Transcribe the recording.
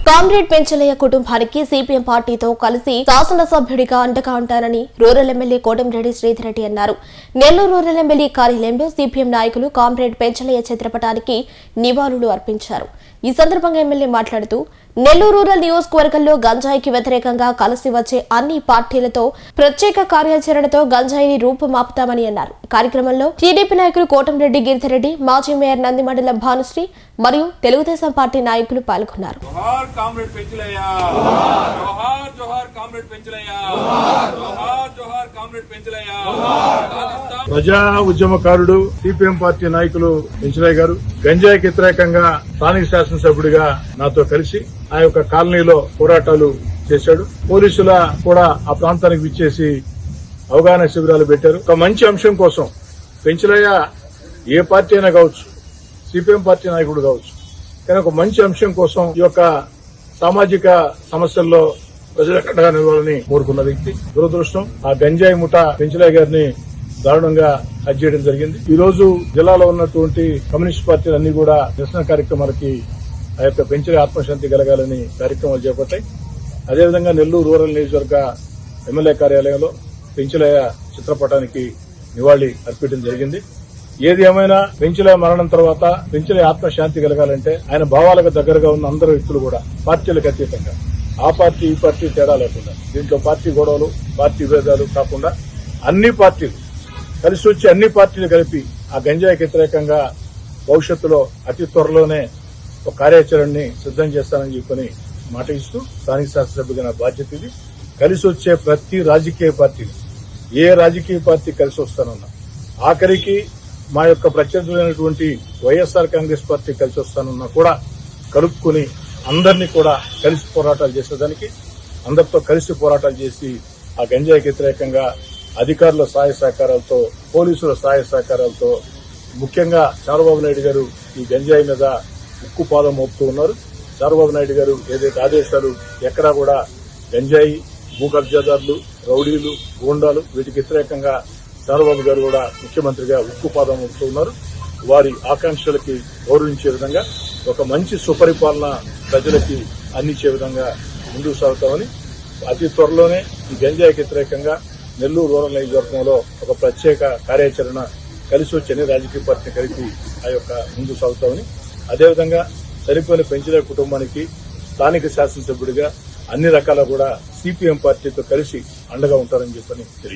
Comrade Penchalaiah కుటుంబానికి CPM పార్టీతో కలిసి శాసనసభ్యుడిగా అండగా ఉంటారని రూరల్ ఎమ్మెల్యే కోటంరెడ్డి శ్రీధర్ రెడ్డి అన్నారు. నెల్లూరు రూరల్ ఎమ్మెల్యే కార్యాలయంలో సిపిఎం నాయకులు కామ్రేడ్ పెంచలయ్య చిత్రపటానికి నివాళులు అర్పించారు. ఈ సందర్భంగా ఎమ్మెల్యే మాట్లాడుతూ నెల్లూరు రూరల్ నియోజకవర్గంలో గంజాయికి వ్యతిరేకంగా కలిసి వచ్చే అన్ని పార్టీలతో ప్రత్యేక కార్యాచరణతో గంజాయిని రూపుమాపుతామని అన్నారు. కార్యక్రమంలో టీడీపీ నాయకులు కోటంరెడ్డి గిరిధరెడ్డి, మాజీ మేయర్ నందిమండలం భానుశ్రీ మరియు తెలుగుదేశం పార్టీ నాయకులు పాల్గొన్నారు. ప్రజా ఉద్యమకారుడు సిపిఎం పార్టీ నాయకులు పెంచలయ్య గారు గంజాయికి వ్యతిరేకంగా స్థానిక శాసనసభ్యుడిగా నాతో కలిసి ఆ యొక్క కాలనీలో పోరాటాలు చేశాడు. పోలీసుల కూడా ఆ ప్రాంతానికి విచ్చేసి అవగాహన శిబిరాలు పెట్టారు. ఒక మంచి అంశం కోసం పెంచలయ్య ఏ పార్టీ అయినా కావచ్చు, సిపిఎం పార్టీ నాయకుడు కావచ్చు, కానీ ఒక మంచి అంశం కోసం ఈ యొక్క సామాజిక సమస్యల్లో ప్రజలకు అండగా నిలవాలని కోరుకున్న వ్యక్తి. దురదృష్టం ఆ గంజాయి ముఠా పెంచలయ్య గారిని దారుణంగా హత్య చేయడం జరిగింది. ఈ రోజు జిల్లాలో ఉన్నటువంటి కమ్యూనిస్ట్ పార్టీలన్నీ కూడా నిరసన కార్యక్రమాలకి ఆ యొక్క పెంచలయ్య ఆత్మశాంతి కలగాలని కార్యక్రమాలు చేపట్టాయి. అదేవిధంగా నెల్లూరు రూరల్ నియోజకవర్గ ఎమ్మెల్యే కార్యాలయంలో పెంచలయ్య చిత్రపటానికి నివాళి అర్పించడం జరిగింది. ఏది ఏమైనా పెంచలయ్య మరణం తర్వాత పెంచలయ్య ఆత్మశాంతి కలగాలంటే ఆయన భావాలకు దగ్గరగా ఉన్న అందరు వ్యక్తులు కూడా పార్టీలకు అతీతంగా ఆ పార్టీ ఈ పార్టీ తేడా లేకుండా దీంట్లో పార్టీ గొడవలు పార్టీ విభేదాలు కాకుండా అన్ని పార్టీలు కలిసి వచ్చి అన్ని పార్టీలు కలిపి ఆ గంజాయికి వ్యతిరేకంగా భవిష్యత్తులో అతి త్వరలోనే ఒక కార్యాచరణని సిద్దం చేస్తానని చెప్పని మాట ఇస్తూ స్థానిక శాసనసభ్యుగా నా బాధ్యత ఇది. కలిసి వచ్చే ప్రతి రాజకీయ పార్టీలు ఏ రాజకీయ పార్టీ కలిసి వస్తానన్నా ఆఖరికి మా యొక్క ప్రత్యర్థులైనటువంటి వైఎస్ఆర్ కాంగ్రెస్ పార్టీ కలిసి వస్తానన్నా కూడా కలుపుకుని అందరినీ కూడా కలిసి పోరాటాలు చేసేదానికి అందరితో కలిసి పోరాటాలు చేసి ఆ గంజాయికి వ్యతిరేకంగా అధికారుల సహాయ సహకారాలతో పోలీసుల సహాయ సహకారాలతో ముఖ్యంగా చంద్రబాబు నాయుడు గారు ఈ గంజాయి మీద ఉక్కు పాదం మోపుతూ ఉన్నారు. చంద్రబాబు నాయుడు గారు ఏదైతే ఆదేశాలు ఎక్కడా కూడా గంజాయి భూ కబ్జాదారులు రౌడీలు గూండాలు వీటికి వ్యతిరేకంగా చంద్రబాబు గారు కూడా ముఖ్యమంత్రిగా ఉక్కు పాదం మోపుతూ ఉన్నారు. వారి ఆకాంక్షలకి గౌరవించే విధంగా ఒక మంచి సుపరిపాలన ప్రజలకి అందించే విధంగా ముందుకు సాగుతామని అతి త్వరలోనే ఈ గంజాయికి వ్యతిరేకంగా నెల్లూరు రూరల్ నియోజకవర్గంలో ఒక ప్రత్యేక కార్యాచరణ కలిసి వచ్చి అన్ని రాజకీయ పార్టీని కలిపి ఆ యొక్క ముందుకు సాగుతామని, అదేవిధంగా చనిపోయిన పెంచలయ్య కుటుంబానికి స్థానిక శాసనసభ్యుడిగా అన్ని రకాల కూడా సిపిఎం పార్టీతో కలిసి అండగా ఉంటారని చెప్పని తెలియజేస్తారు.